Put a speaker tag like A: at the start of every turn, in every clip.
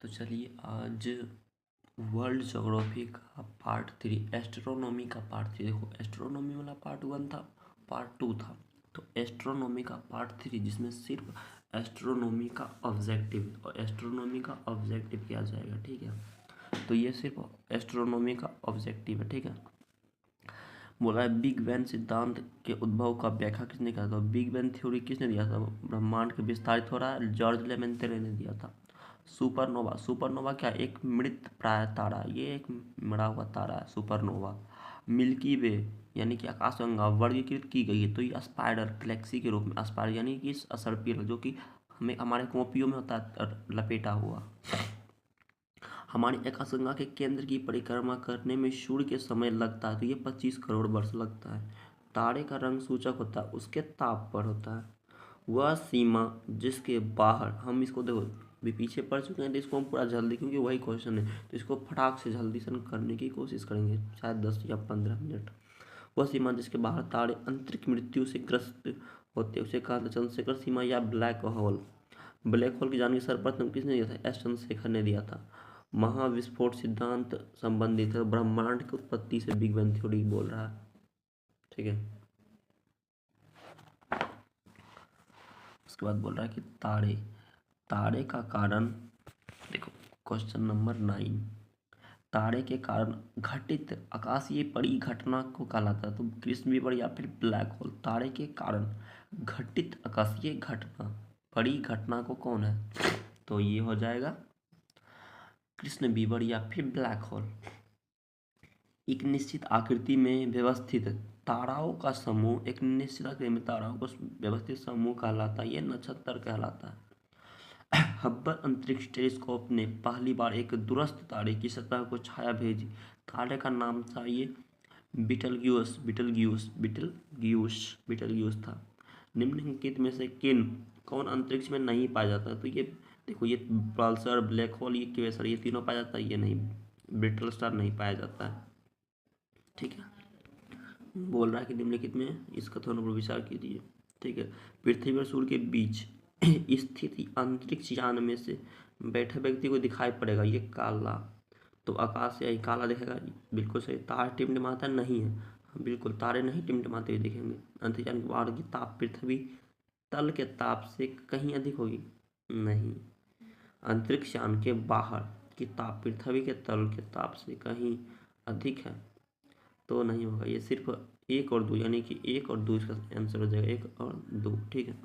A: तो चलिए आज वर्ल्ड ज्योग्राफी का पार्ट 3 एस्ट्रोनॉमी का पार्ट 3। देखो एस्ट्रोनॉमी वाला पार्ट 1 था, पार्ट 2 था, तो एस्ट्रोनॉमी का पार्ट 3 जिसमें सिर्फ एस्ट्रोनॉमी का ऑब्जेक्टिव और एस्ट्रोनॉमी का ऑब्जेक्टिव किया जाएगा। ठीक है, तो ये सिर्फ एस्ट्रोनॉमी का ऑब्जेक्टिव है। ठीक है, बोला है बिग बैंग सिद्धांत के उद्भव का व्याख्या किसने किया था। बिग बैंग थ्योरी किसने दिया था। ब्रह्मांड के विस्तारित हो रहा है, जॉर्ज लेमेंत्रे ने दिया था। सुपरनोवा, सुपरनोवा क्या, एक मृत प्राय तारा, ये एक मरा हुआ तारा है सुपरनोवा। मिल्की वे यानी कि आकाशगंगा वर्गीकृत की गई है, तो ये स्पाइडर गैलेक्सी के रूप में, स्पाइडर यानी कि सर्पिल जो कि हमें हमारे कॉपियों में होता है लपेटा हुआ। हमारी आकाशगंगा के केंद्र की परिक्रमा करने में सूर्य के समय लगता है, तो ये 25 करोड़ वर्ष लगता है। तारे का रंग सूचक होता है उसके ताप पर होता है। वह सीमा जिसके बाहर, हम इसको देखो भी पीछे पढ़ चुके हैं, तो इसको हम पूरा जल्दी, क्योंकि वही क्वेश्चन है तो इसको फटाक से जल्दी से करने की कोशिश करेंगे, शायद 10 या 15 मिनट। वह सीमा जिसके बाहर तारे आंतरिक मृत्यु से ग्रस्त होते उसे कहा था चंद्रशेखर सीमा या ब्लैक होल। ब्लैक होल की जानकारी सर्वप्रथम किसने दिया था, एस चंद्रशेखर ने दिया था। महाविस्फोट सिद्धांत संबंधित है, ब्रह्मांड की उत्पत्ति से बिग बैंग थ्योरी बोल रहा है। ठीक है, उसके बाद बोल रहा है कि तारे, तारे का कारण, देखो क्वेश्चन नंबर 9, तारे के कारण घटित आकाशीय परिघटना को कहलाता है, तो कृष्ण विवर या फिर ब्लैक होल। तारे के कारण घटित आकाशीय घटना परिघटना को कौन है, तो ये हो जाएगा कृष्ण विवर या फिर ब्लैक होल। एक निश्चित आकृति में व्यवस्थित ताराओं का समूह, एक निश्चित आकृति में ताराओं का व्यवस्थित समूह कहलाता है, ये नक्षत्र कहलाता है। हब्बल अंतरिक्ष टेलीस्कोप ने पहली बार एक दूरस्थ तारे की सतह को छाया भेजी। तारे का नाम था ये बिटलग्यूस, बिटलग्यूस था। निम्नलिखित में से कौन अंतरिक्ष में नहीं पाया जाता, तो ये देखो ये पल्सर, ब्लैक होल, ये क्वेसर, ये तीनों पाया जाता है, ये नहीं, ब्रिटल स्टार नहीं पाया जाता है। ठीक है, बोल रहा है कि निम्नलिखित में इस कथन पर विचार कीजिए। ठीक है, पृथ्वी और सूर्य के बीच स्थित अंतरिक्ष यान में से बैठे व्यक्ति को दिखाई पड़ेगा ये काला, तो आकाश से यही काला दिखेगा, बिल्कुल सही। तारे टिमटिमाता नहीं है, बिल्कुल तारे नहीं टिमटिमाते हुए दिखेंगे। अंतरिक्ष यान के बाहर की ताप पृथ्वी तल के ताप से कहीं अधिक होगी, नहीं। अंतरिक्ष यान के बाहर की ताप पृथ्वी के तल के ताप से कहीं अधिक है, तो नहीं होगा। ये सिर्फ 1 और 2, यानी कि 1 और 2 इसका आंसर हो जाएगा, 1 और 2। ठीक है,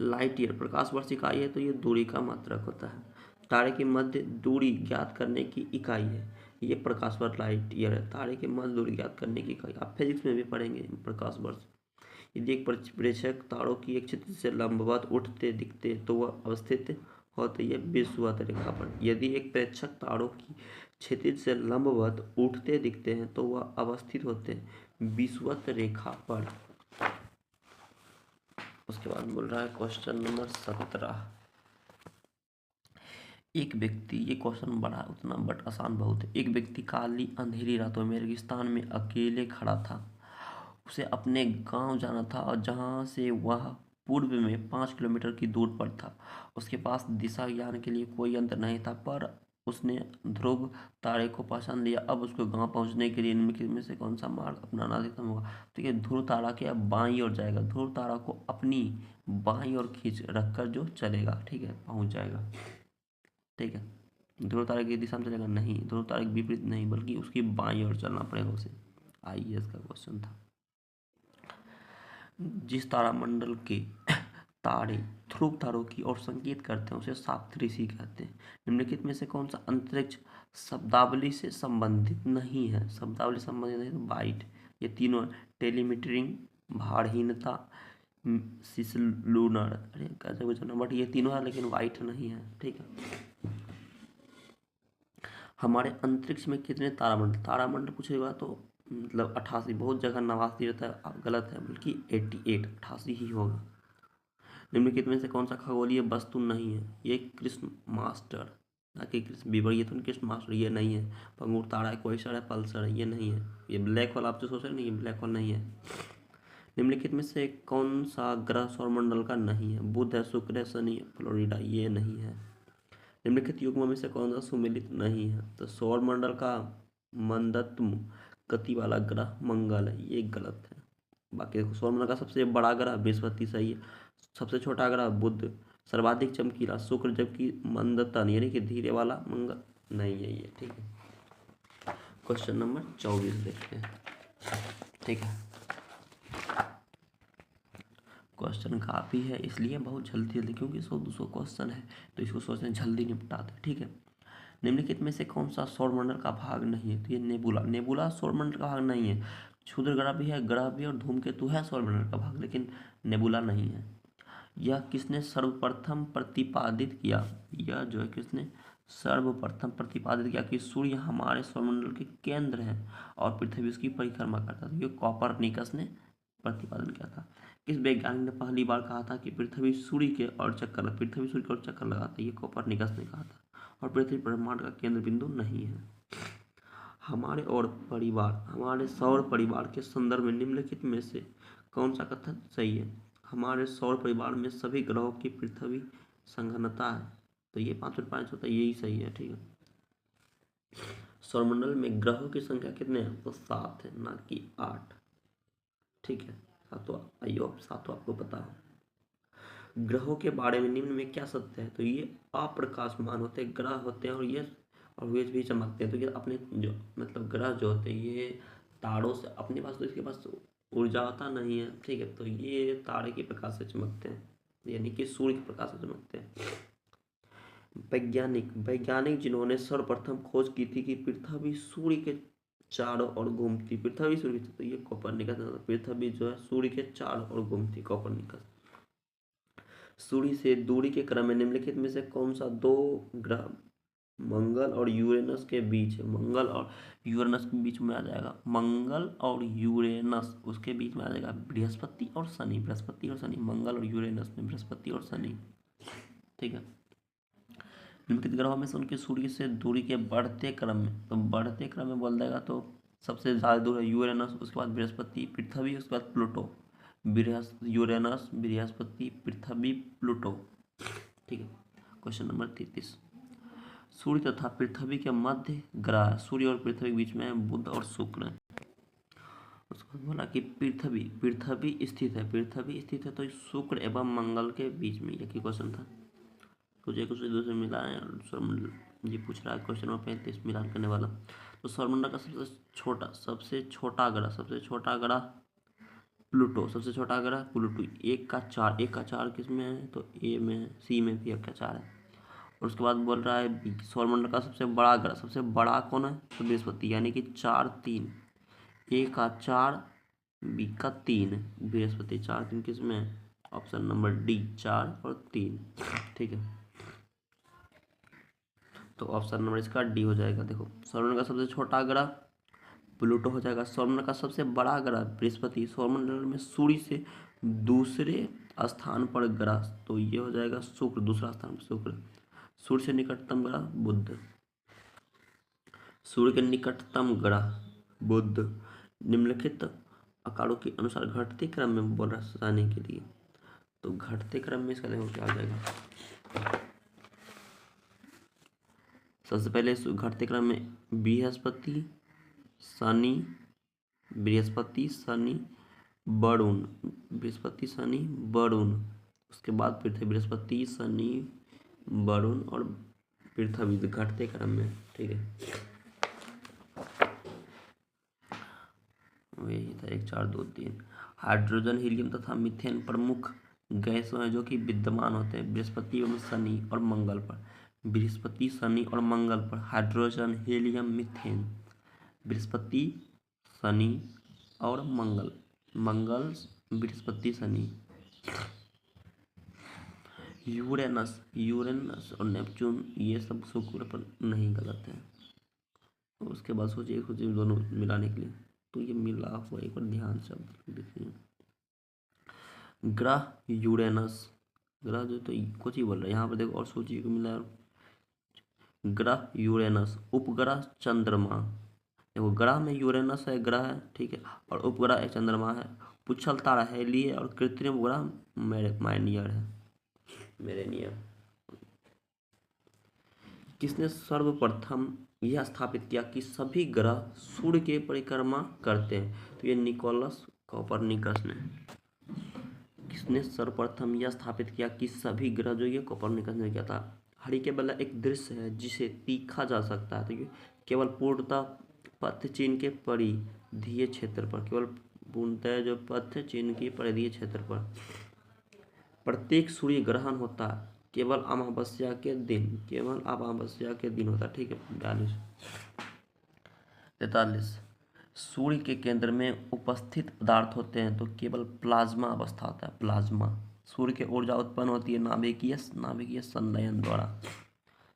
A: लाइट ईयर प्रकाश वर्ष इकाई है, तो ये दूरी का मात्रक होता है। तारे की मध्य दूरी ज्ञात करने की इकाई है, ये प्रकाश वर्ष लाइट ईयर है। तारे की मध्य दूरी ज्ञात करने की इकाई आप फिजिक्स में भी पढ़ेंगे, प्रकाश वर्ष। यदि एक प्रेक्षक तारों की एक क्षितिज से लंबवत उठते दिखते तो वह अवस्थित होते ये विषुवत रेखा पर। यदि एक प्रेक्षक तारों की क्षितिज से लंबवत उठते दिखते हैं तो वह अवस्थित होते हैं विषुवत रेखा पर। उसके बाद बोल रहा है क्वेश्चन नंबर 17, एक व्यक्ति, ये क्वेश्चन बड़ा उतना बट आसान बहुत है। एक व्यक्ति काली अंधेरी रातों में रेगिस्तान में अकेले खड़ा था। उसे अपने गांव जाना था और जहां से वह पूर्व में 5 किलोमीटर की दूर पर था। उसके पास दिशा ज्ञान के लिए कोई यंत्र नहीं था, पर उसने ध्रुव तारे को पहचान लिया। अब उसको गांव पहुंचने के लिए निम्नलिखित में से कौन सा मार्ग अपनाना अधिकतम होगा। तो ये ध्रुव तारा के अब बाईं ओर जाएगा, ध्रुव तारा को अपनी बाईं ओर खींच रखकर जो चलेगा, ठीक है, पहुंच जाएगा। ठीक है, ध्रुव तारा की दिशा में चलेगा नहीं, ध्रुव तारा के विपरीत नहीं, बल्कि उसकी बाईं ओर चलना पड़ेगा उसे। IAS का क्वेश्चन था। जिस तारामंडल के तारे ध्रुव तारों की ओर संकेत करते हैं उसे साप्तऋषि कहते हैं। निम्नलिखित में से कौन सा अंतरिक्ष शब्दावली से संबंधित नहीं है, शब्दावली संबंधित नहीं, तो बाइट, ये तीनों, टेलीमीटरिंग, भारहीनता, सिसलूनर, अरे कैसे कुछ ना, बट ये तीनों है लेकिन वाइट नहीं है। ठीक है, हमारे अंतरिक्ष में कितने तारामंडल, तारामंडल पूछेगा तो मतलब 88, बहुत जगह 89 रहता है, गलत है, बल्कि 88, 88 ही होगा। निम्नलिखित में से कौन सा खगोलीय वस्तु नहीं है, ये कृष्ण मास्टर, ना कि कृष्ण विवर, ये तो कृष्ण मास्टर, ये नहीं है। पंगुर तारा है, क्वेसर है, पल्सर है, ये नहीं है। ये ब्लैक होल आप जो सोच रहे हैं नहीं, ये ब्लैक होल नहीं है। निम्नलिखित में से कौन सा ग्रह सौरमंडल का नहीं है, बुध है, शुक्र है, शनि, फ्लोरिडा, ये नहीं है। निम्नलिखित युग्म में से कौन सा सुमेलित नहीं है? तो सौरमंडल का मंदत्म गति वाला ग्रह मंगल है, ये गलत है। बाकी देखो, सौरमंडल का सबसे बड़ा ग्रह बृहस्पति सही है, सबसे छोटा ग्रह बुध, सर्वाधिक चमकीला शुक्र, जबकि मंदतन यानी कि धीरे वाला मंगल नहीं है ये। ठीक है, क्वेश्चन नंबर 24 देखते हैं। ठीक है, क्वेश्चन काफ़ी है इसलिए बहुत जल्दी क्योंकि 100-200 क्वेश्चन है तो इसको सोचते हैं जल्दी निपटाते हैं। ठीक है, निम्नलिखित में से कौन सा सौरमंडल का भाग नहीं है? तो ये नेबुला, नेबुला सौरमंडल का भाग नहीं है। क्षुद्र ग्रह भी है, ग्रह भी और धूमकेतु है सौरमंडल का भाग, लेकिन नेबुला नहीं है। यह किसने सर्वप्रथम प्रतिपादित किया? यह जो है किसने सर्वप्रथम प्रतिपादित किया कि सूर्य हमारे सौरमंडल के केंद्र है और पृथ्वी उसकी परिक्रमा करता था? ये कॉपरनिकस ने प्रतिपादन किया था। किस वैज्ञानिक ने पहली बार कहा था कि पृथ्वी सूर्य के और चक्कर लगाता है? ये कॉपरनिकस ने कहा था। और पृथ्वी ब्रह्मांड का केंद्र बिंदु नहीं है। हमारे सौर परिवार के संदर्भ में निम्नलिखित में से कौन सा कथन सही है? हमारे सौर परिवार में सभी ग्रहों की पृथ्वी संघनता है, तो ये 5.5 होता है, यही सही है। ठीक है, सौरमंडल में ग्रहों की संख्या कितने हैं? तो 7 है, ना कि 8। ठीक है, सातों आपको पता है। ग्रहों के बारे में निम्न में क्या सत्य है? तो ये अप्रकाशमान होते हैं ग्रह होते हैं, और ये भी चमकते हैं। तो ये अपने जो मतलब ग्रह जो होते हैं ये तारों से अपने पास, तो इसके पास ऊर्जा होता नहीं है। ठीक है, तो ये तारे के प्रकाश से चमकते हैं, यानी कि सूर्य के प्रकाश से चमकते हैं। वैज्ञानिक जिन्होंने सर्वप्रथम खोज की थी कि पृथ्वी सूर्य के चारों ओर घूमती, पृथ्वी सूर्य के, तो ये कोपरनिकस, पृथ्वी जो है सूर्य के चारों ओर घूमती, कोपरनिकस। सूर्य से दूरी के क्रम में निम्नलिखित में से कौन सा दो ग्रह मंगल और यूरेनस के बीच है? मंगल और यूरेनस के बीच में आ जाएगा, मंगल और यूरेनस, उसके बीच में आ जाएगा बृहस्पति और शनि, मंगल और यूरेनस में बृहस्पति और शनि। ठीक है, निम्नलिखित ग्रहों में से उनके सूर्य से दूरी के बढ़ते क्रम में, तो बढ़ते क्रम में बोल देगा तो सबसे ज़्यादा दूर है यूरेनस, उसके बाद बृहस्पति, पृथ्वी, उसके बाद प्लूटो। यूरेनस, बृहस्पति, पृथ्वी, प्लूटो। ठीक है, क्वेश्चन नंबर 33। सूर्य तथा पृथ्वी के मध्य ग्रह, सूर्य और पृथ्वी के बीच में बुध और शुक्र है। उसको बोला कि पृथ्वी स्थित है, तो शुक्र एवं मंगल के बीच में, यही क्वेश्चन था। कुछ एक दूसरे मिला है, सौरमंडल ये पूछ रहा है क्वेश्चन नंबर 35 मिलान करने वाला। तो सौरमंडल का सबसे छोटा ग्रह प्लूटो, सबसे छोटा ग्रह प्लूटो, 1 का 4 किस में है? तो ए में है, सी में भी 1 का 4 है। और उसके बाद बोल रहा है सौरमंडल का सबसे बड़ा कौन है? तो बृहस्पति, यानी कि 4-3, A का 4 B का 3, बृहस्पति 4-3 किस में है? ऑप्शन नंबर डी, 4 और 3। ठीक है, तो ऑप्शन नंबर इसका डी हो जाएगा। देखो, सौरमंडल का सबसे छोटा ग्रह प्लूटो हो जाएगा, सौरमंडल का सबसे बड़ा ग्रह बृहस्पति, सौरमंडल में सूर्य से दूसरे स्थान पर ग्रह, तो ये हो जाएगा शुक्र, दूसरा स्थान पर शुक्र। सूर्य से निकटतम ग्रह बुध, सूर्य के निकटतम ग्रह बुध। निम्नलिखित आकारों के अनुसार घटते क्रम में बोल रहा है के लिए, तो घटते क्रम में इसका देखो क्या आ जाएगा। सबसे पहले घटते क्रम में बृहस्पति शनि वरुण, उसके बाद पृथ्वी, बृहस्पति शनि वरुण और पृथ्वी घटते क्रम में। ठीक है, यही था 1 4 2 3। हाइड्रोजन, हीलियम तथा मीथेन प्रमुख गैसों हैं जो कि विद्यमान होते हैं बृहस्पति एवं शनि और मंगल पर। बृहस्पति, शनि और मंगल पर hydrogen, helium, methane, Brihaspati, Shani और मंगल, बृहस्पति, शनि। यूरेनस और नेपच्यून ये सब शुक्र पर नहीं, गलत है। उसके बाद सोचिए दोनों मिलाने के लिए, तो ये मिला हुआ एक बार ध्यान से देखिए। ग्रह यूरेनस, ग्रह जो तो कुछ ही बोल रहा है यहाँ पर, देखो और सोचिए मिला। ग्रह यूरेनस, उपग्रह चंद्रमा, देखो ग्रह में यूरेनस है, ग्रह है, ठीक है, और उपग्रह एक चंद्रमा है। पुच्छल तारा हेली है, और कृत्रिम उपग्रह मेरेनियर है, किसने सर्वप्रथम यह स्थापित किया कि सभी ग्रह सूर्य के परिक्रमा करते हैं? तो ये निकोलस कोपरनिकस ने। किसने सर्वप्रथम यह स्थापित किया कि सभी ग्रह, जो ये कोपरनिकस ने किया था। हरिकेबला एक दृश्य है जिसे तीखा जा सकता है, तो ये केवल पूर्णतः पथ चिन्ह के परिधीय क्षेत्र पर, केवल पूर्णतः जो पथ चिन्ह की परिधीय क्षेत्र पर प्रत्येक सूर्य ग्रहण होता है केवल अमावस्या के दिन, केवल अमावस्या के दिन होता है। ठीक है। 43 सूर्य के केंद्र में उपस्थित पदार्थ होते हैं तो केवल प्लाज्मा अवस्था होता है। प्लाज्मा। सूर्य की ऊर्जा उत्पन्न होती है नाभिकीय संलयन द्वारा।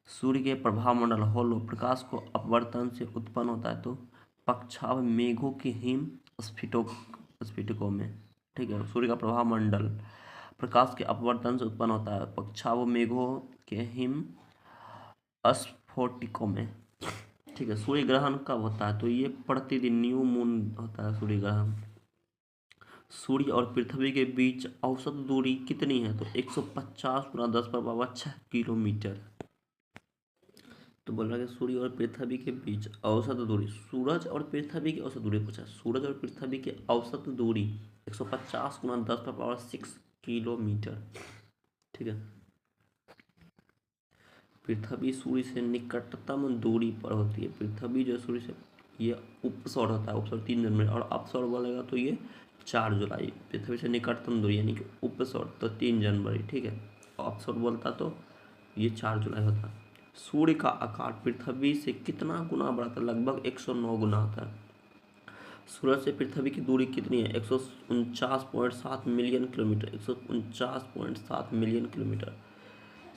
A: सूर्य के प्रभाव मंडल होलो प्रकाश को अपवर्तन से उत्पन्न होता है तो पक्षाव मेघों के हिम स्फटिकों में। ठीक है। सूर्य का प्रभाव मंडल प्रकाश के अपवर्तन से उत्पन्न होता है पक्षाव मेघों के हिम स्फटिकों में। ठीक है। सूर्य ग्रहण कब होता है? तो ये प्रतिदिन न्यू मून होता है सूर्य ग्रहण। सूर्य और पृथ्वी के बीच औसत दूरी कितनी है? तो 150 × 10⁻6 किलोमीटर। तो बोल रहा है कि सूर्य और पृथ्वी के बीच औसत दूरी, सूरज और पृथ्वी की औसत दूरी पूछा। सूरज और पृथ्वी की औसत दूरी 150 × 10⁻6 किलोमीटर। ठीक है। पृथ्वी सूर्य से निकटतम दूरी पर होती है। पृथ्वी जो सूर्य से, ये उपसौर होता है। उपसौर 3 जनवरी, और अपसौर बोलेगा तो ये 4 जुलाई। पृथ्वी से निकटतम दूरी यानी कि उपसौर तो 3 जनवरी। ठीक है। और अपसौर बोलता तो ये 4 जुलाई होता। सूर्य का आकार पृथ्वी से कितना गुना बड़ा था? लगभग 109 गुना होता है। सूरज से पृथ्वी की दूरी कितनी है? 149.7 मिलियन किलोमीटर। 149.7 million kilometre.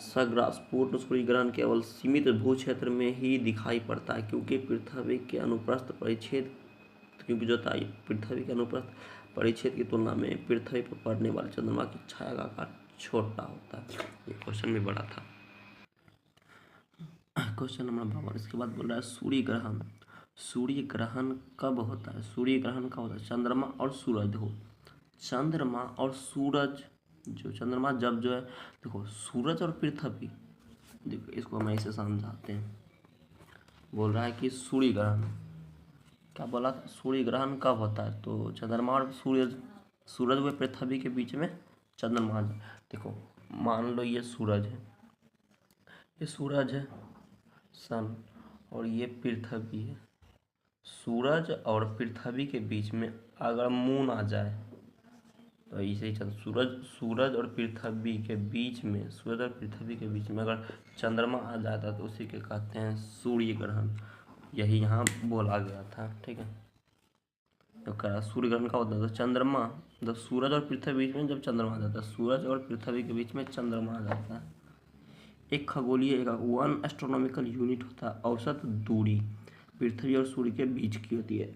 A: सग्रास पूर्ण सूर्य ग्रहण केवल सीमित भू क्षेत्र में ही दिखाई पड़ता है क्योंकि पृथ्वी के अनुप्रस्थ परिच्छेद, क्योंकि जो था पृथ्वी के अनुप्रस्थ परिच्छेद की तुलना में पृथ्वी पर पड़ने वाले चंद्रमा की छाया का आकार छोटा होता है। ये क्वेश्चन भी बड़ा था। Question number 52। इसके बाद बोल रहा है सूर्य ग्रहण। सूर्य ग्रहण कब होता है? सूर्य ग्रहण कब होता है? चंद्रमा और सूरज। देखो चंद्रमा और सूरज, जो चंद्रमा जब जो है, देखो सूरज और पृथ्वी, देखो इसको हम ऐसे समझाते हैं। बोल रहा है कि सूर्य ग्रहण, क्या बोला? सूर्य ग्रहण कब होता है? तो चंद्रमा और सूरज व पृथ्वी के बीच में चंद्रमा। देखो मान लो ये सूरज है, ये सूरज है सन, और ये पृथ्वी है। सूरज और पृथ्वी के बीच में अगर मून आ जाए तो ऐसे ही सूरज और पृथ्वी के बीच में, सूरज और पृथ्वी के बीच में अगर चंद्रमा आ जाता तो उसी के कहते हैं सूर्य ग्रहण। यही यहाँ बोला गया था। ठीक है। तो कह सूर्य ग्रहण का होता है तो चंद्रमा, जब सूरज और पृथ्वी के बीच में जब चंद्रमा आ जाता है, सूरज और पृथ्वी के बीच में चंद्रमा आ जाता है। एक खगोलीय एकक 1 एस्ट्रोनॉमिकल यूनिट होता है। औसत दूरी पृथ्वी और सूर्य के बीच की होती है।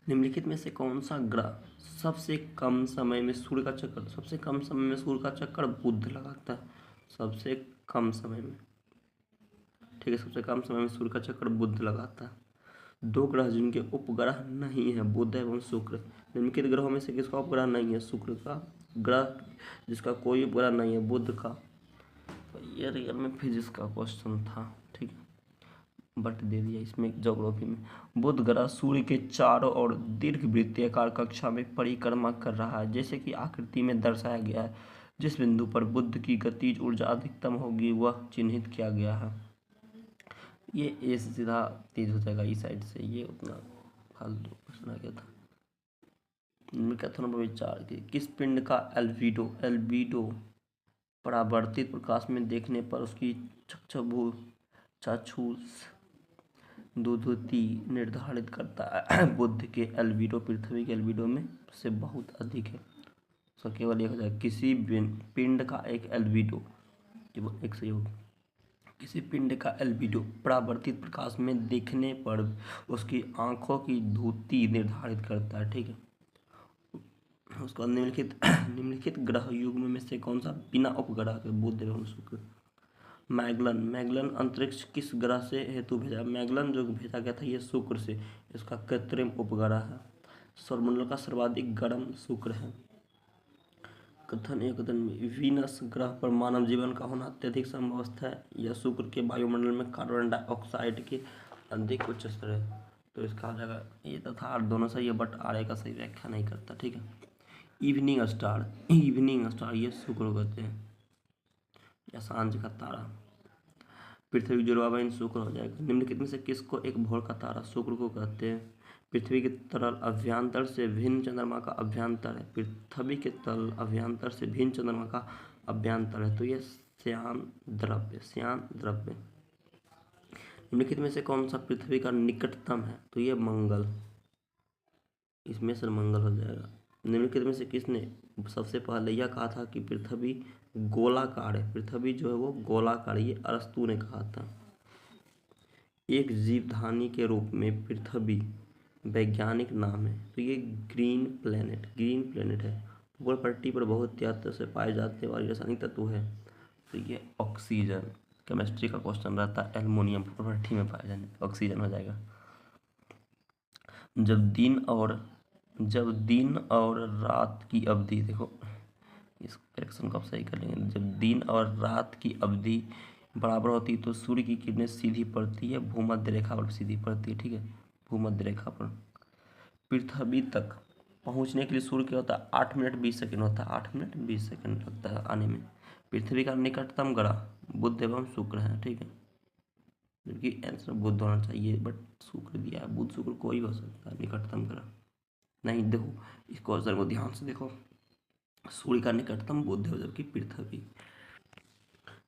A: निम्नलिखित में से कौन सा ग्रह सबसे कम समय में सूर्य का चक्कर, सबसे कम समय में सूर्य का चक्कर बुध लगाता है? सबसे कम समय में। ठीक है। सबसे कम समय में सूर्य का चक्कर बुध लगाता है। 2 ग्रह जिनके उपग्रह नहीं है, बुध एवं शुक्र। निम्नलिखित ग्रहों में से किसका उपग्रह नहीं है? शुक्र का। ग्रह जिसका कोई उपग्रह नहीं है, बुध का। तो ये रियल में फिजिक्स का क्वेश्चन था। ठीक है। बट दे दिया इसमें ज्योग्राफी में। बुध ग्रह सूर्य के चारों ओर दीर्घवृत्ताकार कक्षा में परिक्रमा कर रहा है, जैसे कि आकृति में दर्शाया गया है। जिस बिंदु पर बुध की गतिज ऊर्जा अधिकतम होगी वह चिन्हित किया गया है। ये सीधा तेज हो जाएगा इस साइड से, ये उतना फालतू क्वेश्चन आ गया था। मैकेथन पर विचार की। किस पिंड का एल्बिडो परावर्तित प्रकाश में देखने पर उसकी चाक्षुष दुधुति निर्धारित करता है? बुध के एल्बिडो पृथ्वी के एल्बिडो में से बहुत अधिक है। उसका केवल 1000। किसी पिंड का एक एल्बिडो, एक सहयोग, किसी पिंड का एल्बिडो परावर्तित प्रकाश में देखने पर उसकी आंखों की धुति निर्धारित करता है। ठीक है। उसका निम्नलिखित ग्रह युग्म में से कौन सा बिना उपग्रह के? बुध एवं शुक्र। मैगलन अंतरिक्ष किस ग्रह से हेतु भेजा? मैगलन जो भेजा गया था ये शुक्र से, इसका कृत्रिम उपग्रह है। सौरमंडल का सर्वाधिक गर्म शुक्र है। कथन या कथन में वीनस ग्रह पर मानव जीवन का होना अत्यधिक संभव है या शुक्र के वायुमंडल में कार्बन डाइऑक्साइड के अधिक उच्च स्तर है। तो इसका हो जाएगा ये तथा आर दोनों सही है, बट आर का सही व्याख्या नहीं करता। ठीक है। इवनिंग स्टार ये शुक्र कहते हैं या सांझ का तारा। पृथ्वी जलवायु शुक्र हो जाएगा। निम्नलिखित में से किसको एक भोर का तारा शुक्र को कहते हैं? पृथ्वी के तरल अभ्यंतर से भिन्न चंद्रमा का अभ्यंतर है। पृथ्वी के तरल अभ्यंतर से भिन्न चंद्रमा का अभ्यंतर है, तो ये श्यान द्रव्य। निम्नलिखित में से कौन सा पृथ्वी का निकटतम है? तो ये मंगल, इसमें से मंगल हो जाएगा। निम्नलिखित में से किसने सबसे पहले यह कहा था कि पृथ्वी गोलाकार है? पृथ्वी जो है वो गोलाकार, ये अरस्तु ने कहा था। एक जीवधानी के रूप में पृथ्वी वैज्ञानिक नाम है, तो ये ग्रीन प्लेनेट है। भूगोल पट्टी पर बहुत त्याग से पाए जाने वाली रासायनिक तत्व है, तो ये ऑक्सीजन। केमिस्ट्री का क्वेश्चन रहता है एल्युमिनियम पट्टी में पाए जाने, ऑक्सीजन हो जाएगा। जब दिन और रात की अवधि, देखो इस करेक्शन को आप सही कर लेंगे। जब दिन और रात की अवधि बराबर होती है तो सूर्य की किरणें सीधी पड़ती है, भूमध्य रेखा पर सीधी पड़ती है। ठीक है, भूमध्य रेखा पर। पृथ्वी तक पहुंचने के लिए सूर्य क्या होता है? 8 मिनट 20 सेकंड होता है। 8 मिनट 20 सेकंड लगता है आने में। पृथ्वी का निकटतम ग्रह बुध एवं शुक्र है। ठीक है, क्योंकि आंसर बुध होना चाहिए, बट शुक्र दिया है। बुध शुक्र कोई हो सकता है निकटतम ग्रह नहीं। देखो इस क्वेश्चन को ध्यान से देखो, सूर्य का निकटतम बुध है जबकि पृथ्वी,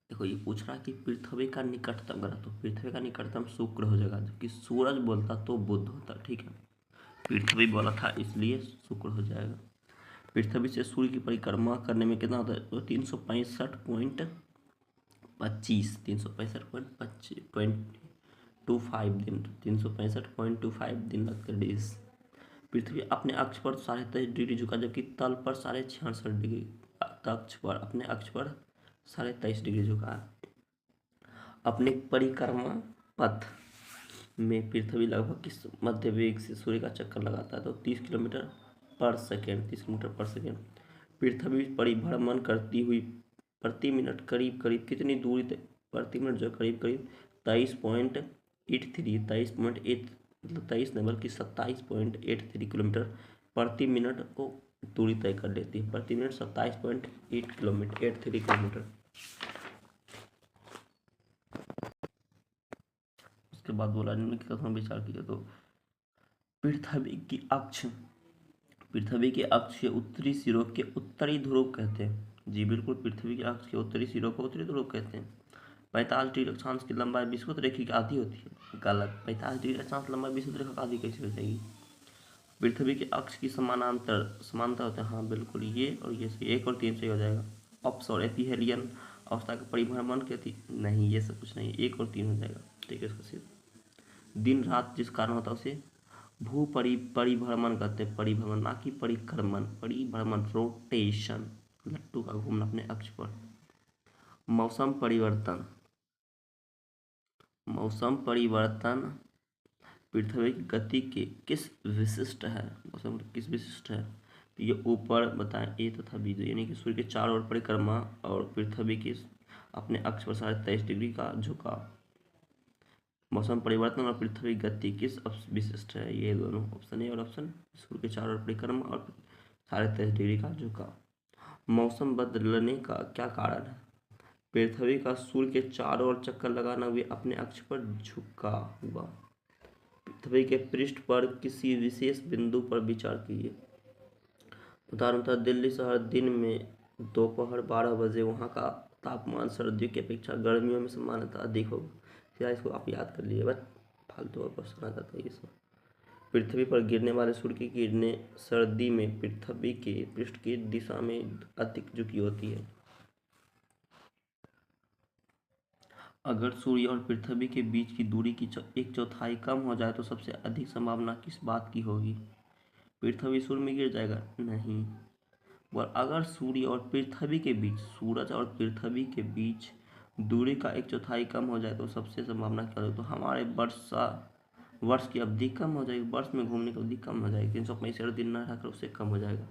A: देखो ये पूछ रहा है कि पृथ्वी का निकटतम ग्रह, तो पृथ्वी का निकटतम शुक्र हो जाएगा, जबकि सूरज बोलता तो बुध होता। ठीक है, पृथ्वी बोला था इसलिए शुक्र हो जाएगा। पृथ्वी से सूर्य की परिक्रमा करने में कितना होता है? तो 365.25 दिन लगते हैं डेज। पृथ्वी अपने अक्ष पर 23.5 झुका, जबकि तल पर 66.5 अक्ष पर अपने अक्ष पर 23.5 झुका है। अपने परिक्रमा पथ में पृथ्वी लगभग किस मध्य वेग से सूर्य का चक्कर लगाता है? तो 30 किलोमीटर पर सेकेंड। पृथ्वी परिभ्रमण करती हुई प्रति मिनट करीब करीब कितनी दूरी प्रति मिनट जो करीब 27.83 किलोमीटर प्रति मिनट को दूरी तय कर लेती है। प्रति मिनट 27.83 किलोमीटर। उसके बाद बोला निम्नलिखित कथनों पर विचार कीजिए। तो पृथ्वी के अक्ष के उत्तरी सिरों के उत्तरी ध्रुव कहते हैं। जी बिल्कुल, पृथ्वी के अक्ष के उत्तरी सिरों को उत्तरी ध्रुव कहते हैं। 45 डिग्री अक्षांश की लंबाई विषुवत रेखा की आधी होती है। गलत, 45 डिग्री अक्षांश लंबाई विषुवत रेखा की आधी कैसे हो जाएगी? पृथ्वी के अक्ष की समांतर होते हैं। हाँ बिल्कुल, ये और ये सही, 1 और 3 सही हो जाएगा। अप्स और एपिहेलियन अवस्था का परिभ्रमण कहती नहीं, ये सब कुछ नहीं, 1 और 3 हो जाएगा। ठीक है, इसका सिर्फ दिन रात जिस कारण होता है उसे परिभ्रमण कहते हैं। परिभ्रमण ना कि परिक्रमण, परिभ्रमण रोटेशन, लट्टू का घूमना अपने अक्ष पर। मौसम परिवर्तन पृथ्वी की गति के किस विशिष्ट है? मौसम किस विशिष्ट है? तो ये ऊपर बताएं ए तथा बी, यानी कि सूर्य के चारों ओर परिक्रमा और पृथ्वी की अपने अक्ष पर 23.5 डिग्री का झुकाव। मौसम परिवर्तन और पृथ्वी गति किस विशिष्ट है? ये दोनों ऑप्शन ए और ऑप्शन, सूर्य के चारों ओर परिक्रमा और 23.5 डिग्री का झुकाव। मौसम बदलने का क्या कारण है? पृथ्वी का सूर्य के चारों ओर चक्कर लगाना हुए अपने अक्ष पर झुका हुआ। पृथ्वी के पृष्ठ पर किसी विशेष बिंदु पर विचार कीजिए। उदाहरणतः दिल्ली शहर दिन में दोपहर 12 बजे वहाँ का तापमान सर्दियों की अपेक्षा गर्मियों में सामान्यतः अधिक होगा। क्या इसको आप याद कर लिए, बस फालतू का क्वेश्चन आ जाता है ये सब। पृथ्वी पर गिरने वाले सूर्य की किरणें सर्दी में पृथ्वी के पृष्ठ की दिशा में अधिक झुकी होती है। अगर सूर्य और पृथ्वी के बीच की दूरी की 1/4 कम हो जाए तो सबसे अधिक संभावना किस बात की होगी? पृथ्वी सूर्य में गिर जाएगा? नहीं। और अगर सूर्य और पृथ्वी के बीच, सूरज और पृथ्वी के बीच दूरी का 1/4 कम हो जाए तो सबसे संभावना क्या होगी? तो हमारे वर्ष की अवधि कम हो जाएगी, वर्ष में घूमने की अवधि कम हो जाएगी। 365 दिन न रहकर उससे कम हो जाएगा।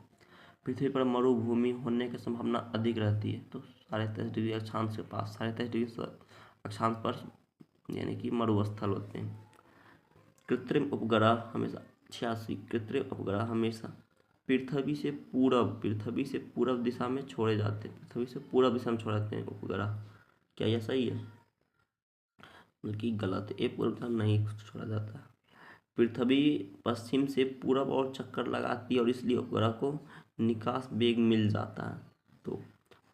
A: पृथ्वी पर मरुभूमि होने की संभावना अधिक रहती है। तो 23.5 अक्षांश के पास 23.5 अक्षांश पर यानी कि मरुस्थल होते हैं। कृत्रिम उपग्रह हमेशा 86 कृत्रिम उपग्रह हमेशा पृथ्वी से पूरब दिशा में छोड़े जाते हैं। पृथ्वी से पूरब दिशा में छोड़े जाते हैं उपग्रह। क्या यह सही है? बल्कि गलत है, पूर्व दिशा में नहीं छोड़ा जाता। पृथ्वी पश्चिम से पूरब और चक्कर लगाती है और इसलिए उपग्रह को निकास वेग मिल जाता है। तो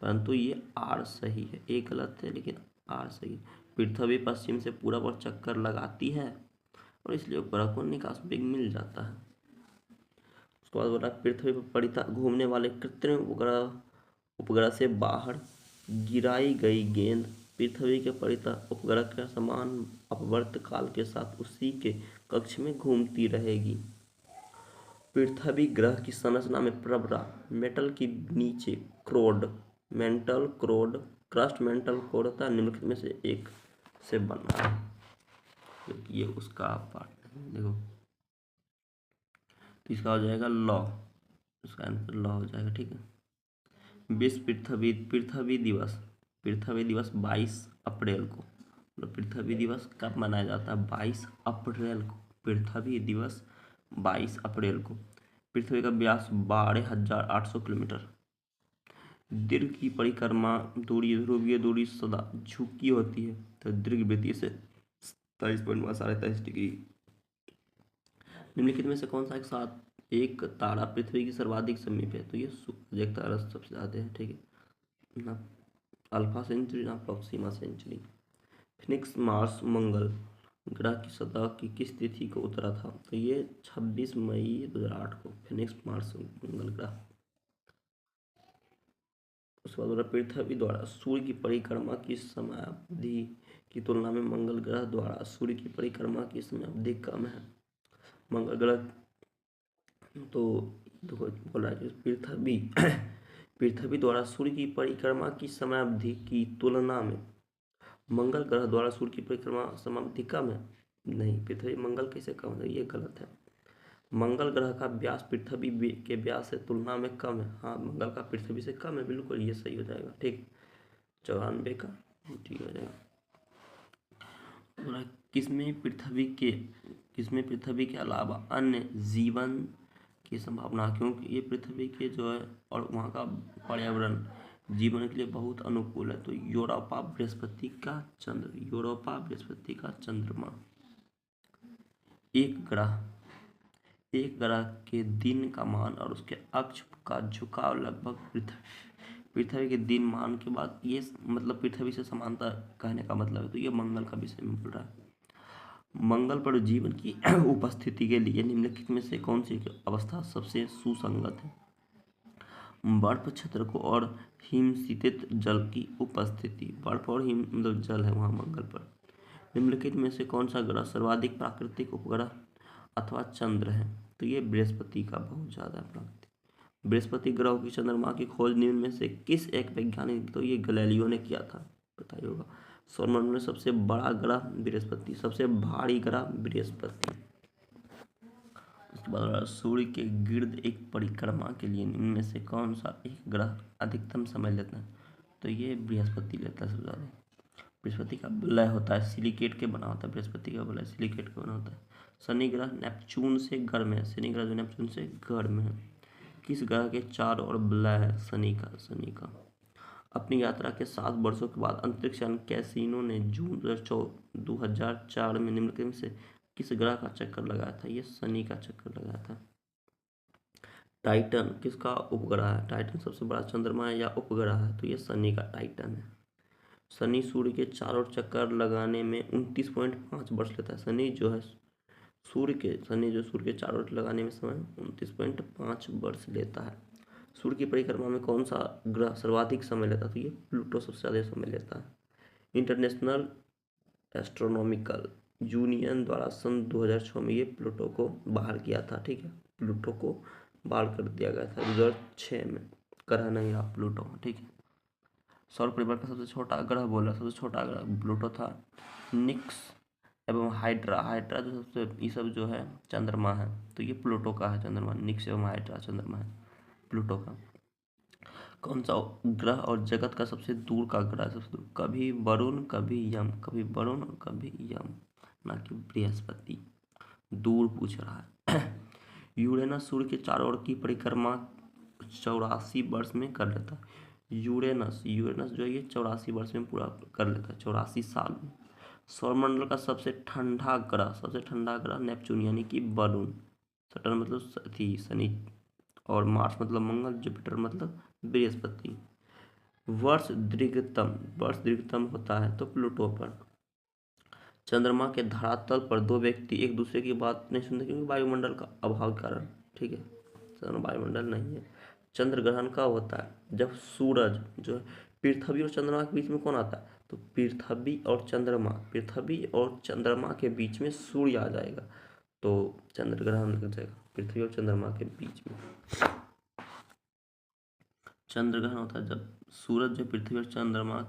A: परंतु ये आर सही है, एक गलत है लेकिन आर सही है। पृथ्वी पश्चिम से पूरब और चक्कर लगाती है और इसलिए उपग्रह को निकास वेग मिल जाता है। उसके बाद बोला पृथ्वी पर परितः घूमने वाले कृत्रिम उपग्रह से बाहर गिराई गई गेंद पृथ्वी के परितः उपग्रह के समान अपवर्त काल के साथ उसी के कक्ष में घूमती रहेगी। पृथ्वी ग्रह की संरचना में प्रवरा मेटल की नीचे क्रोड मेंटल क्रोड क्रस्ट मेंटल क्रोड तथा निम्नलिखित में से एक से बना है। ये उसका पार्ट है, देखो तो इसका हो जाएगा लॉ, इसका आंसर लॉ हो जाएगा। ठीक है। विश्व पृथ्वी दिवस 22 अप्रैल को, तो पृथ्वी दिवस कब मनाया जाता है? 22 अप्रैल को। पृथ्वी दिवस 22 अप्रैल को। पृथ्वी का व्यास 12,800 किलोमीटर। दीर्घ की परिक्रमा दूरी ध्रुवीय दूरी सदा झुकी होती है, तो दीर्घवृत्तीय से 27.23 डिग्री। निम्नलिखित में से कौन सा एक तारा पृथ्वी की सर्वाधिक समीप है? तो ये सूर्य तारा सबसे ज़्यादा है। ठीक है ना, अल्फा सेंचुरी ना प्रॉक्सिमा सेंचुरी। फिनिक्स मार्स मंगल ग्रह की सतह की किस तिथि को उतरा था? तो ये 26 मई 2008 को फिनिक्स मार्स मंगल ग्रह। उसके बाद पृथ्वी द्वारा सूर्य की परिक्रमा की समयावधि की तुलना में मंगल ग्रह द्वारा सूर्य की परिक्रमा की समयावधि कम है। मंगल ग्रह तो देखो बोल रहा है कि पृथ्वी द्वारा सूर्य की परिक्रमा की समयावधि की तुलना में मंगल ग्रह द्वारा सूर्य की परिक्रमा समयावधि कम है। नहीं, पृथ्वी मंगल कैसे कम है? ये गलत है। मंगल ग्रह का व्यास पृथ्वी के व्यास से तुलना में कम है। हाँ, मंगल का पृथ्वी से कम है, बिल्कुल ये सही हो जाएगा। ठीक, 94 का ठीक हो जाएगा। किसमें पृथ्वी के अलावा अन्य जीवन की संभावना? क्योंकि ये पृथ्वी के जो है और वहाँ का पर्यावरण जीवन के लिए बहुत अनुकूल है। तो यूरोपा बृहस्पति का चंद्रमा। एक ग्रह के दिन का मान और उसके अक्ष का झुकाव लगभग पृथ्वी के दिन मान के बाद, ये मतलब पृथ्वी से समानता कहने का मतलब है। तो ये मंगल का विषय में बोल रहा है। मंगल पर जीवन की उपस्थिति के लिए निम्नलिखित में से कौन सी अवस्था सबसे सुसंगत है? बर्फ क्षेत्र को और हिमशीतित जल की उपस्थिति। बर्फ और हिम मतलब जल है वहाँ मंगल पर। निम्नलिखित में से कौन सा ग्रह सर्वाधिक प्राकृतिक उपग्रह अथवा चंद्र है? तो ये बृहस्पति का बहुत ज़्यादा प्राकृतिक। बृहस्पति ग्रह की चंद्रमा की खोज निम्न में से किस एक वैज्ञानिक? तो ये गैलीलियो ने किया था, पता ही होगा। सौरमंडल में सबसे बड़ा ग्रह बृहस्पति, सबसे भारी ग्रह बृहस्पति। उसके बाद सूर्य के गिर्द एक परिक्रमा के लिए निम्न में से कौन सा एक ग्रह अधिकतम समय लेता है? तो ये बृहस्पति लेता है सबसे ज़्यादा। बृहस्पति का वलय होता है सिलिकेट के बना होता है। बृहस्पति का वलय सिलिकेट का बना होता है। शनि ग्रह नेपच्यून से गर्म है। शनि ग्रह जो नेपच्यून से गर्म है। किस ग्रह के चारों ओर वलय है? शनि का। अपनी यात्रा के 7 वर्षों के बाद अंतरिक्ष यान कैसिनो ने जून 2004 में निम्नलिखित में से किस ग्रह का चक्कर लगाया था? ये शनि का चक्कर लगाया था। टाइटन किसका उपग्रह है? टाइटन सबसे बड़ा चंद्रमा है या उपग्रह है? तो ये शनि का टाइटन है। शनि सूर्य के चारों चक्कर लगाने में 29.5 वर्ष लेता है। शनि जो सूर्य के चारों ओर लगाने में समय 29.5 वर्ष लेता है। सूर्य की परिक्रमा में कौन सा ग्रह सर्वाधिक समय लेता है? तो ये प्लूटो सबसे ज़्यादा समय लेता है। इंटरनेशनल एस्ट्रोनॉमिकल यूनियन द्वारा सन 2006 में ये प्लूटो को बाहर किया था। ठीक है, प्लूटो को बाहर कर दिया गया था 2006 में। ग्रह नहीं रहा प्लूटो। ठीक है। सौर परिवार का सबसे छोटा ग्रह बोला, सबसे छोटा ग्रह प्लूटो था। निक्स एवं हाइड्रा जो सबसे ये सब जो है चंद्रमा है, तो ये प्लूटो का है चंद्रमा। निक्स एवं हाइड्रा चंद्रमा है। प्लूटो का। कौन सा ग्रह और जगत का सबसे दूर का ग्रह, सबसे दूर? कभी वरुण, कभी यम, कभी वरुण और कभी यम, ना कि बृहस्पति। दूर पूछ रहा है। यूरेनस सूर्य के चारों ओर की परिक्रमा 84 वर्ष में कर लेता है। यूरेनस यूरेनस जो है ये 84 वर्ष में पूरा कर लेता है, 84 साल में। सौरमंडल का सबसे ठंडा ग्रह नेपच्यून यानी कि वरुण। सटर्न मतलब शनि, और मार्स मतलब मंगल, जुपिटर मतलब बृहस्पति। वर्ष दीर्घतम होता है तो प्लूटो पर। चंद्रमा के धरातल पर दो व्यक्ति एक दूसरे की बात नहीं सुनते क्योंकि वायुमंडल का अभाव के कारण। ठीक है, वायुमंडल नहीं है। चंद्र ग्रहण कब होता है? जब सूरज जो है पृथ्वी और चंद्रमा के बीच में कौन आता है? तो पृथ्वी और चंद्रमा के बीच में सूर्य आ जाएगा तो चंद्र ग्रहण लग जाएगा पृथ्वी और चंद्रमा के बीच में। चंद्र ग्रहण होता है जब सूरज जो पृथ्वी और चंद्रमा और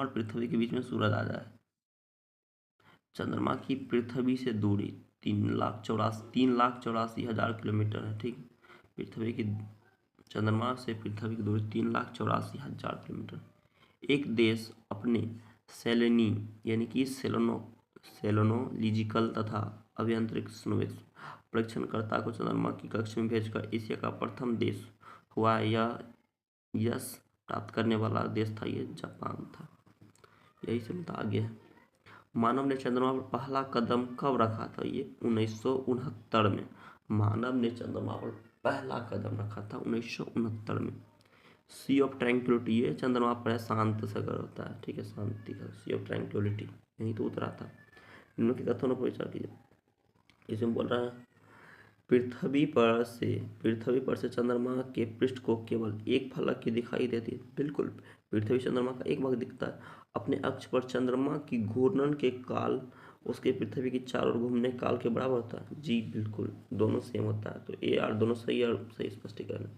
A: पृथ्वी के बीच में सूरज आ जाए। चंद्रमा की पृथ्वी से दूरी 3,84,000 किलोमीटर है। ठीक, पृथ्वी की चंद्रमा से पृथ्वी की दूरी 3,84,000 किलोमीटर। एक देश अपने सेलेनी यानी कि सेलोनोलॉजिकल तथा अभियांत्रिक परीक्षणकर्ता को चंद्रमा की कक्षा में भेजकर एशिया का प्रथम देश हुआ। यह यश प्राप्त करने वाला देश था, ये जापान था। यही से मुद्दा आगे है। मानव ने चंद्रमा पर पहला कदम कब रखा था? ये 1969 में। मानव ने चंद्रमा पर पहला कदम रखा था 1969 में। सी ऑफ ट्रैंक्विलिटी, ये चंद्रमा पर शांत सागर होता है। ठीक है, शांति का सी ऑफ ट्रैंक्विलिटी यहीं तो उतरा था। इनमें के कथनों पर विचार कीजिए। इसमें बोल रहा है पृथ्वी पर से चंद्रमा के पृष्ठ को केवल एक फलक की दिखाई देती है। बिल्कुल, पृथ्वी चंद्रमा का एक भाग दिखता है। अपने अक्ष पर चंद्रमा की घूर्णन के काल उसके पृथ्वी की चारों ओर घूमने काल के बराबर होता है। जी बिल्कुल, दोनों सेम होता है। तो ए आर दोनों सही और सही स्पष्टीकरण।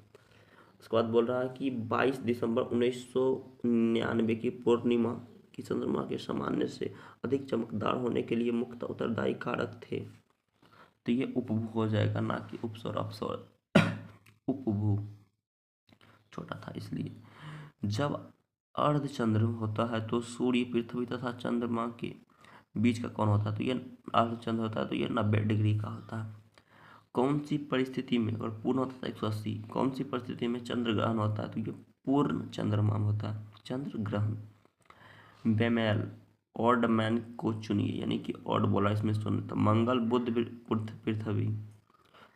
A: उसके बाद बोल रहा है कि 22 दिसंबर 1999 की पूर्णिमा की चंद्रमा के सामान्य से अधिक चमकदार होने के लिए मुख्य उत्तरदायी कारक थे। तो ये उपभू हो जाएगा, ना कि उपसौर अपसौर। उपभू छोटा था इसलिए। जब अर्धचंद्र होता है तो सूर्य, पृथ्वी तथा चंद्रमा के बीच का कोण होता है तो ये अर्धचंद्र होता है तो ये 90 डिग्री का होता है। कौन सी परिस्थिति में, और पूर्ण होता है 180, कौन सी परिस्थिति में चंद्र ग्रहण होता है तो ये पूर्ण चंद्रमा होता है चंद्र ग्रहण। बेमेल ऑड मैन को चुनिए, यानी कि ऑड बोला इसमें सुनता। मंगल, बुध, पृथ्वी,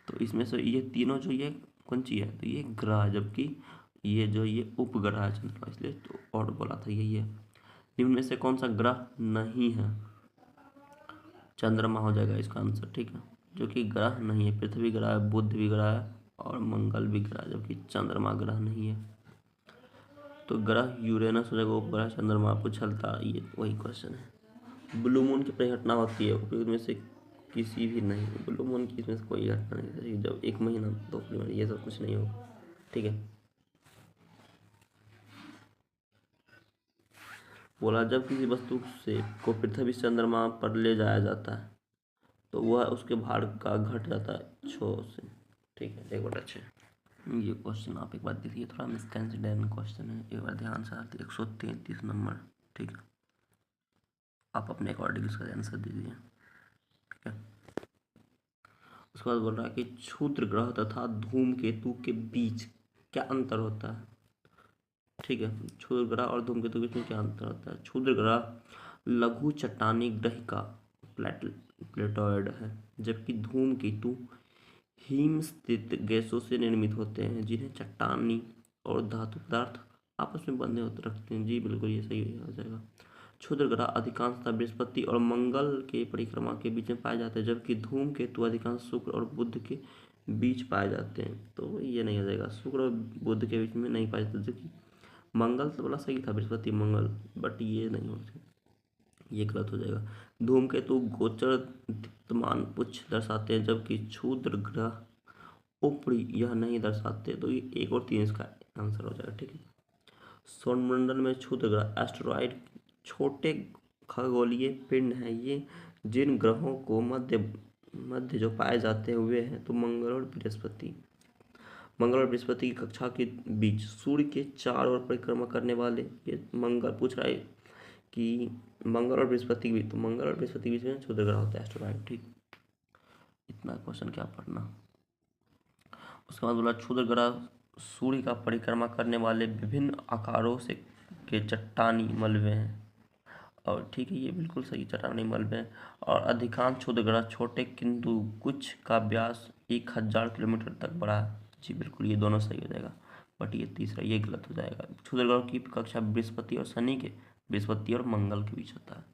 A: तो इसमें से ये तीनों जो ये कौन सी है तो ये ग्रह है, जबकि ये जो ये उपग्रह है चंद्रमा, इसलिए तो ऑड बोला था यही है। निम्न में से कौन सा ग्रह नहीं है? चंद्रमा हो जाएगा इसका आंसर। ठीक है, जो कि ग्रह नहीं है। पृथ्वी ग्रह है, बुध भी ग्रह है और मंगल भी ग्रह है, जबकि चंद्रमा ग्रह नहीं है। तो ग्रह यूरेनस हो जाएगा, उपग्रह चंद्रमा आपको छलता, ये वही क्वेश्चन है। ब्लू मून की परिघटना होती है उपयुक्त में से किसी भी नहीं। ब्लू मून की इसमें से कोई घटना नहीं, जब 1 महीना 2 महीना ये सब कुछ नहीं होगा। ठीक है, बोला जब किसी वस्तु से को पृथ्वी से चंद्रमा पर ले जाया जाता है तो वह उसके भार का घट जाता है 6 से। ठीक है, 1/6। ये क्वेश्चन आप एक बार देखिए, थोड़ा मिसकंसीडर क्वेश्चन है, एक बार ध्यान से आते। 133 नंबर। ठीक है, आप अपने अकॉर्डिंग इसका आंसर दीजिए। ठीक है, उसके बाद बोल रहा है कि क्षुद्र ग्रह तथा धूमकेतु के बीच क्या अंतर होता है? ठीक है, क्षुद्र ग्रह और धूमकेतु के बीच में क्या अंतर होता है? क्षुद्र ग्रह लघु चट्टानी ग्रह का प्लेटॉइड है, जबकि धूमकेतु हिम स्थित गैसों से निर्मित होते हैं जिन्हें चट्टानी और धातु पदार्थ आपस में बंधे होते रखते हैं। जी बिल्कुल, ये सही हो जाएगा। क्षुद्र ग्रह अधिकांशतः बृहस्पति और मंगल के परिक्रमा के बीच में पाए जाते हैं, जबकि धूमकेतु अधिकांश शुक्र और बुध के बीच पाए जाते हैं। तो ये नहीं आ जाएगा, शुक्र और बुध के बीच में नहीं पाए जाते। जबकि मंगल तो बोला सही था, बृहस्पति मंगल, बट ये नहीं हो सकता, ये गलत हो जाएगा। धूमकेतु गोचर दीप्तमान पुच्छ दर्शाते हैं, जबकि क्षुद्र ग्रह ऊपरी यह नहीं दर्शाते। तो ये 1 और 3 इसका आंसर हो जाएगा। ठीक है, सौरमंडल में क्षुद्र ग्रह एस्टेरॉइड छोटे खगोलीय पिंड हैं। ये जिन ग्रहों को मध्य जो पाए जाते हैं वे हैं तो मंगल और बृहस्पति। मंगल और बृहस्पति की कक्षा के बीच सूर्य के चारों ओर परिक्रमा करने वाले, ये मंगल पूछ रहा है कि मंगल और बृहस्पति के बीच, तो मंगल और बृहस्पति के बीच में क्षुद्र ग्रह होता है एस्टेरॉइड। ठीक, इतना क्वेश्चन क्या पढ़ना। उसके बाद बोला क्षुद्र ग्रह सूर्य का परिक्रमा करने वाले विभिन्न आकारों से के चट्टानी मलबे हैं। और ठीक है, ये बिल्कुल सही, चट्टानी मलबे हैं। और अधिकांश क्षुद्र ग्रह छोटे किंतु कुछ का व्यास 1000 किलोमीटर तक बड़ा है। जी बिल्कुल, ये दोनों सही हो जाएगा, बट ये तीसरा ये गलत हो जाएगा। क्षुद्र ग्रहों की कक्षा बृहस्पति और शनि के, बृहस्पति और मंगल के बीच होता है।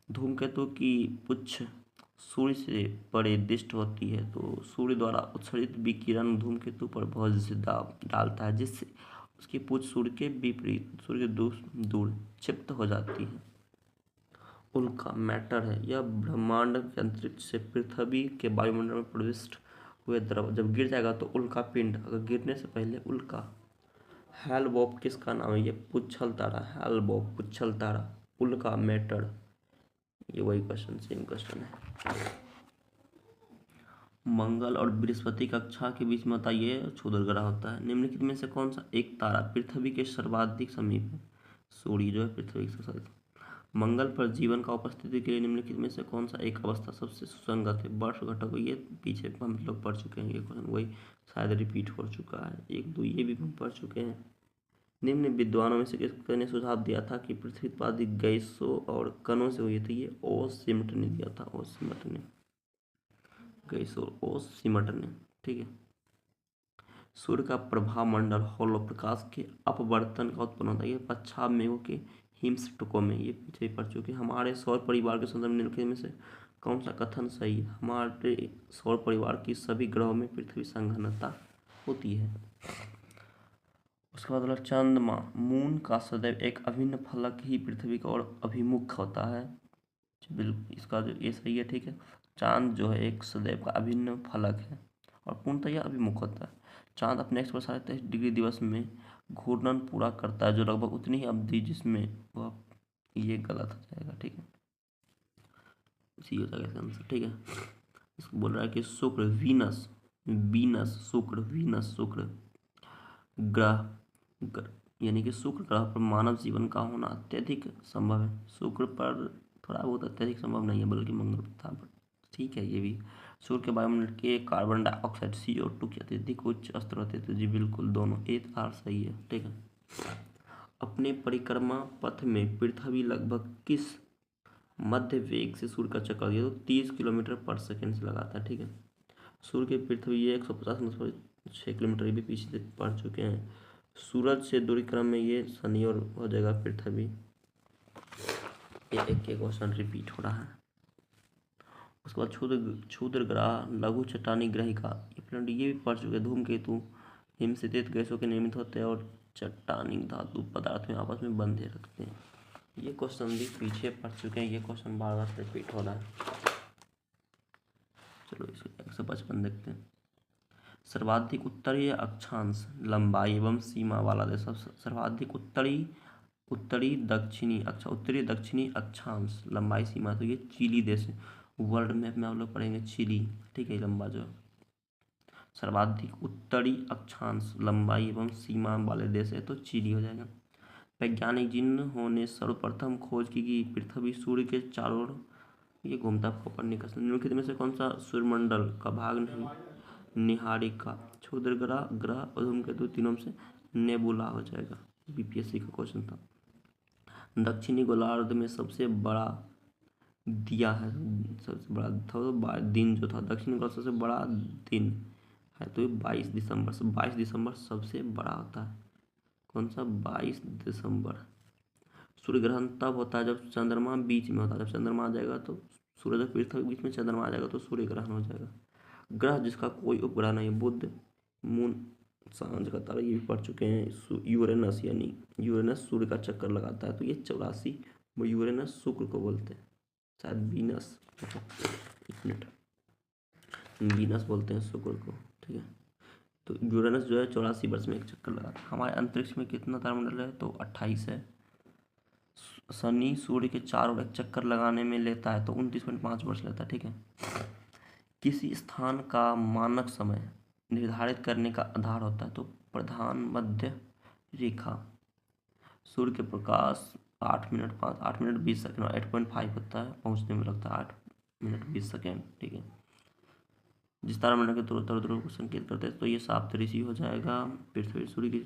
A: धूमकेतु की पुच्छ सूर्य से परिदृष्ट होती है, तो सूर्य द्वारा उत्सर्जित विकिरण धूमकेतु पर बहुत से दाब डालता है, जिससे उसकी पुच्छ सूर्य के विपरीत, सूर्य के दूर क्षिप्त हो जाती है। उल्का मैटर है, यह ब्रह्मांड के अंतरिक्ष से पृथ्वी के वायुमंडल में प्रविष्ट हुए द्रव जब गिर जाएगा तो उल्का पिंड, अगर गिरने से पहले उल्का। हेल-बोप किसका नाम है? ये पुच्छल तारा, हेल-बोप पुच्छल तारा। उल्का मैटर, ये वही क्वेश्चन, सेम क्वेश्चन है। मंगल और बृहस्पति कक्षा के बीच में बताइए क्षुद्र ग्रह होता है। निम्नलिखित में से कौन सा एक तारा पृथ्वी के सर्वाधिक समीप है? सूर्य जो है पृथ्वी के सर्वाधिक। मंगल पर जीवन का उपस्थिति के लिए निम्नलिखित में से कौन सा एक अवस्था सबसे सुसंगत है? वर्ष घटक, ये पीछे हम लोग पढ़ चुके हैं, ये क्वेश्चन वही शायद रिपीट हो चुका है, 1 2 ये भी हम पढ़ चुके हैं। निम्न विद्वानों में से किसने ने सुझाव दिया था कि पृथ्वी उत्पादी गैसों और कणों से हुई थी? ये ओसिमट ने दिया था, ओसिमट ने, गैसों ओसिमट ने। ठीक है। सूर्य का प्रभाव मंडल होलो प्रकाश के अपवर्तन का उत्पन्न होता है, ये पश्चात मेघों के हिमस्फटकों में, ये पीछे पढ़ चुके हैं। हमारे सौर परिवार के संदर्भ में निम्नलिखित में से कौन सा कथन सही है? हमारे सौर परिवार की सभी ग्रहों में पृथ्वी संघनता होती है। उसके बाद बोला चंद्रमा मून का सदैव एक अभिन्न फलक ही पृथ्वी की ओर अभिमुख होता है। बिल्कुल, इसका जो ये सही है। ठीक है, चांद जो है एक सदैव का अभिन्न फलक है और पूर्णतः यह अभिमुख होता है। चांद अपने एक्स पर 23.5 डिग्री दिवस में घूर्णन पूरा करता है, जो लगभग उतनी ही अवधि जिसमें वह, ये गलत हो जाएगा। ठीक है, इसी हो जाएगा इसका आंसर। ठीक है, इसको बोल रहा है कि शुक्र वीनस, वीनस शुक्र, वीनस शुक्र ग्रह, यानी कि शुक्र ग्रह पर मानव जीवन का होना अत्यधिक संभव है। शुक्र पर थोड़ा बहुत अत्यधिक संभव नहीं है, बल्कि मंगल पर था, बट ठीक है ये भी। सूर्य के वायुमंडल के कार्बन डाइऑक्साइड CO2 की अत्यधिक उच्च स्तर होते थे। जी बिल्कुल, दोनों एक आर सही है। ठीक है, अपने परिक्रमा पथ में पृथ्वी लगभग किस मध्य वेग से सूर्य का चक्कर दिया? तो 30 किलोमीटर पर सेकेंड से लगाता है। ठीक है, सूर्य के पृथ्वी ये 150 किलोमीटर, ये भी पीछे से पढ़ चुके हैं। सूरज से दूरी क्रम में ये शनि और हो जाएगा पृथ्वी। एक क्वेश्चन रिपीट हो रहा है। उसके बाद क्षुद्र ग्रह, लघु चट्टानी ग्रहिका, ये भी पढ़ चुके। धूमकेतु हिमस्थित गैसों के निर्मित होते हैं और चट्टानी धातु पदार्थ में आपस में बंधे रखते हैं। ये क्वेश्चन भी पीछे पढ़ चुके हैं, ये क्वेश्चन बार बार रिपीट हो रहा है। चलो इसे 155 देखते हैं। सर्वाधिक उत्तरीय अक्षांश, लंबाई एवं सीमा वाला देश, सर्वाधिक उत्तरी दक्षिणी अक्षांश, लंबाई सीमा, तो ये चिली देश है। वर्ल्ड मैप में आप लोग पढ़ेंगे चिली। ठीक है, लंबा जो सर्वाधिक उत्तरी अक्षांश, लंबाई एवं सीमा वाले देश है, तो चिली हो जाएगा। वैज्ञानिक जिन्होंने सर्वप्रथम खोज की कि पृथ्वी सूर्य के चारों ओर ये घूमता कोपरनिकस। निम्नलिखित में से कौन सा सूर्यमंडल का भाग नहीं? निहारिका, क्षुद्र ग्रह और धूमकेतु, तीनों में से नेबुला हो जाएगा। BPSC का क्वेश्चन था। दक्षिणी गोलार्ध में सबसे बड़ा दिया है, सबसे बड़ा था दिन जो था, दक्षिणी गोलार्ध सबसे बड़ा दिन है, तो ये 22 दिसंबर, 22 दिसंबर सबसे बड़ा होता है। कौन सा? 22 दिसंबर। सूर्य ग्रहण तब होता है जब चंद्रमा बीच में होता है। जब चंद्रमा आ जाएगा तो सूर्य, जब पृथ्वी के बीच में चंद्रमा आ जाएगा तो सूर्य ग्रहण हो जाएगा। ग्रह जिसका कोई उपग्रह नहीं, बुध, मून, सांझ का तारा, ये भी पढ़ चुके हैं। यूरेनस, यानी यूरेनस सूर्य का चक्कर लगाता है, तो ये 84, वो यूरेनस शुक्र को बोलते हैं, शायद वीनस, एक मिनट, वीनस बोलते हैं शुक्र को। ठीक है, तो यूरेनस जो है 84 वर्ष में एक चक्कर लगाता है। हमारे अंतरिक्ष में कितना तारामंडल है? तो 28 है। शनि सूर्य के चारों ओर एक चक्कर लगाने में लेता है तो 29.5 वर्ष लेता है। ठीक है, किसी स्थान का मानक समय निर्धारित करने का आधार होता है? तो प्रधान मध्य रेखा। सूर्य के प्रकाश 8 मिनट 20 सेकंड और 8.5 होता है, पहुंचने में लगता है 8 मिनट 20 सेकंड। ठीक है, जिस तारामंडल के उत्तर ध्रुव को संकेत करते हैं, तो ये साप्तऋषि हो जाएगा। पृथ्वी सूर्य की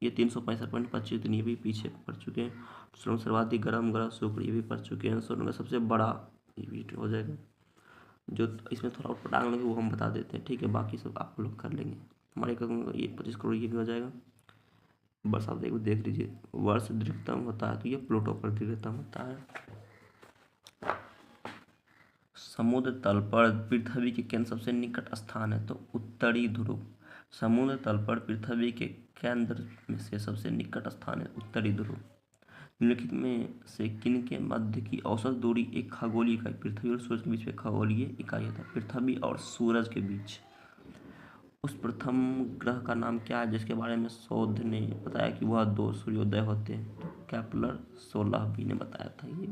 A: ये 365.25 दिन, ये भी पीछे पड़ चुके हैं। सूर्य सर्वाधिक गर्म ग्रह शुक्र, ये भी पड़ चुके हैं। सूर्य का सबसे बड़ा, ये भी हो जाएगा। जो इसमें थोड़ा और पटांग लगे वो हम बता देते हैं। ठीक है, बाकी सब आप लोग कर लेंगे। हमारे ये 25 करोड़ ये भी हो जाएगा। बस आप देख लीजिए, वर्ष दीर्घतम होता है तो ये प्लूटो पर दीर्घतम होता है। समुद्र तल पर पृथ्वी के केंद्र सबसे निकट स्थान है? तो उत्तरी ध्रुव। समुद्र तल पर पृथ्वी के केंद्र में से सबसे निकट स्थान है उत्तरी ध्रुव। निम्नलिखित में से किन के मध्य की औसत दूरी एक खगोलीय इकाई? पृथ्वी और सूरज के बीच में खगोलीय इकाई होता है। पृथ्वी और सूरज के बीच उस प्रथम ग्रह का नाम क्या है जिसके बारे में शोध ने बताया कि वह 2 सूर्योदय होते हैं? तो केपलर 16b ने बताया था ये।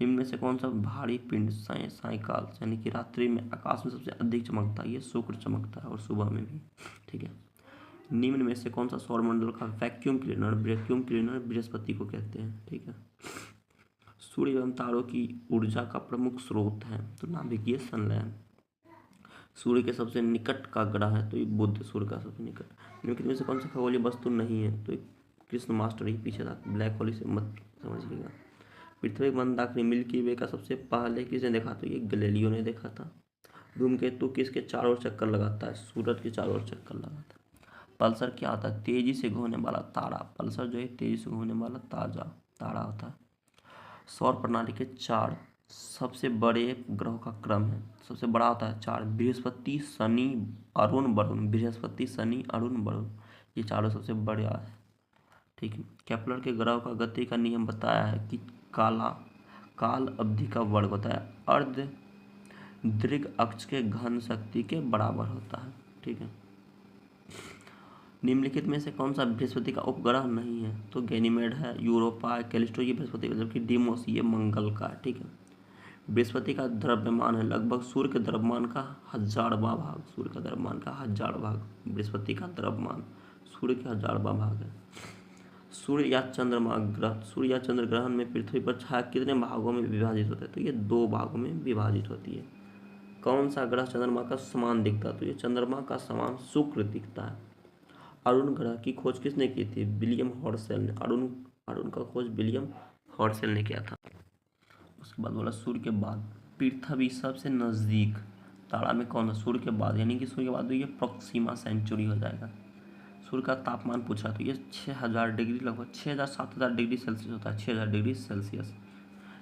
A: निम्न में से कौन सा भारी पिंड सायंकाल यानी कि रात्रि में आकाश में सबसे अधिक चमकता है? ये शुक्र चमकता है और सुबह में भी। ठीक है, निम्न में से कौन सा सौरमंडल का वैक्यूम क्लीनर बृहस्पति को कहते हैं? ठीक है, सूर्य एवं तारों की ऊर्जा का प्रमुख स्रोत है? तो नाभिकीय संलयन। सूर्य के सबसे निकट का ग्रह है? तो ये बुध, सूर्य का सबसे निकट। निम्नलिखित में से कौन सा खगोलीय वस्तु नहीं है? तो कृष्ण मास्टर ही पीछे था, ब्लैक होल से मत समझिएगा। पृथ्वी मंदाकिनी मिल्की वे का सबसे पहले किसने देखा? तो ये गैलीलियो ने देखा था। धूमकेतु किसके चारों ओर चक्कर लगाता है? सूरज के चारों ओर चक्कर लगाता है। पल्सर क्या होता है? तेजी से घूमने वाला तारा। पल्सर जो है तेजी से घूमने वाला तारा होता है। सौर प्रणाली के 4 सबसे बड़े ग्रहों का क्रम है। सबसे बड़ा होता है 4, बृहस्पति शनि अरुण वरुण। बृहस्पति शनि अरुण वरुण, ये चारों सबसे बड़े है। ठीक है, केपलर के ग्रह का गति का नियम बताया है कि काल अवधि का वर्ग होता है अर्ध दीर्घ अक्ष के घन शक्ति के बराबर होता है। ठीक है, निम्नलिखित में से कौन सा बृहस्पति का उपग्रह नहीं है? तो गैनीमेड है, यूरोपा, कैलिस्टो ये बृहस्पति का, जबकि डिमोस ये मंगल का है। ठीक है, बृहस्पति का द्रव्यमान है लगभग सूर्य के द्रव्यमान का 1000वां भाग। सूर्य का द्रव्यमान का 1000 भाग बृहस्पति का द्रव्यमान सूर्य के 1000वां भाग है। सूर्य या चंद्र ग्रहण में पृथ्वी पर छाया कितने भागों में विभाजित होता है? तो ये 2 भागों में विभाजित होती है। कौन सा ग्रह चंद्रमा का समान दिखता है? तो ये चंद्रमा का समान शुक्र दिखता है। अरुण ग्रह की खोज किसने की थी? विलियम हर्शेल ने। अरुण का खोज विलियम हर्शेल ने किया था। उसके बाद बोला सूर्य के बाद पृथ्वी सबसे नजदीक तारा में कौन है? सूर्य के बाद, यानी कि सूर्य के बाद ये प्रोक्सिमा सेंचुरी हो जाएगा। सूर्य का तापमान पूछा तो ये 6000 डिग्री, लगभग 6000-7000 डिग्री सेल्सियस होता है। 6000 डिग्री सेल्सियस।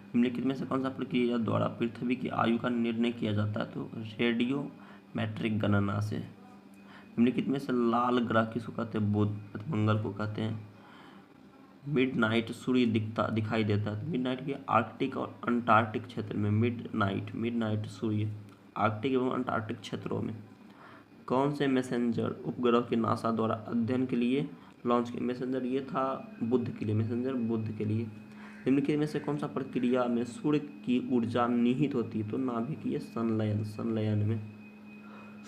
A: निम्नलिखित में से कौन सा प्रक्रिया द्वारा पृथ्वी की आयु का निर्णय किया जाता है? तो रेडियो मैट्रिक गणना से। निम्नलिखित में से लाल ग्रह किसको कहते हैं? बुध, मंगल को कहते हैं। मिडनाइट सूर्य दिखाई देता है। मिडनाइट के आर्कटिक और अंटार्कटिक क्षेत्र में मिडनाइट सूर्य आर्कटिक एवं अंटार्कटिक क्षेत्रों में। कौन से मैसेंजर उपग्रह के नासा द्वारा अध्ययन के लिए लॉन्च किए? मैसेंजर ये था बुध के लिए, मैसेंजर बुध के लिए। निम्नलिखित में से कौन सा प्रक्रिया में सूर्य की ऊर्जा निहित होती है? तो नाभिकीय संलयन में।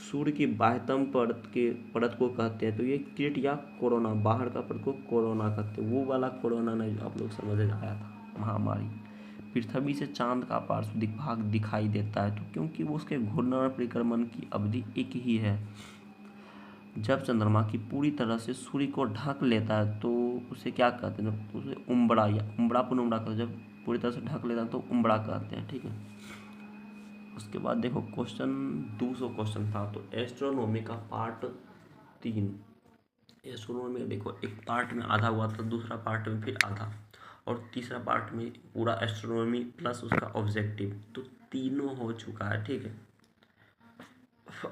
A: सूर्य की बाह्यतम परत को कहते हैं? तो ये किट या कोरोना, बाहर का परत को कोरोना कहते हैं। वो वाला कोरोना नहीं जो आप लोग समझ आया था, महामारी। पृथ्वी से चांद का पार्श्विक भाग दिखाई देता है तो क्योंकि वो उसके घूर्णन परिक्रमण की अवधि एक ही है। जब चंद्रमा की पूरी तरह से सूर्य को ढक लेता है तो उसे क्या कहते हैं? उसे उम्बरा या पुनुम्बरा कहते हैं। जब पूरी तरह से ढक लेता है तो उम्बरा कहते हैं। ठीक है, उसके बाद देखो क्वेश्चन 200 क्वेश्चन था। तो एस्ट्रोनॉमी का पार्ट 3, एस्ट्रोनॉमी देखो एक पार्ट में आधा हुआ था, दूसरा पार्ट में फिर आधा, और तीसरा पार्ट में पूरा एस्ट्रोनॉमी प्लस उसका ऑब्जेक्टिव, तो तीनों हो चुका है। ठीक है,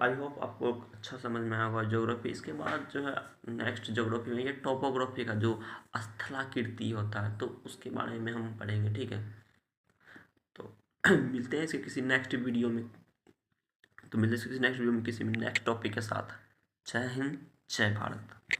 A: आई होप आपको अच्छा समझ में आया होगा ज्योग्राफी। इसके बाद जो है नेक्स्ट ज्योग्राफी में ये टोपोग्राफी का जो स्थलाकृति होता है तो उसके बारे में हम पढ़ेंगे। ठीक है, तो मिलते हैं इसके किसी नेक्स्ट वीडियो में। किसी नेक्स्ट टॉपिक के साथ। जय हिंद, जय भारत।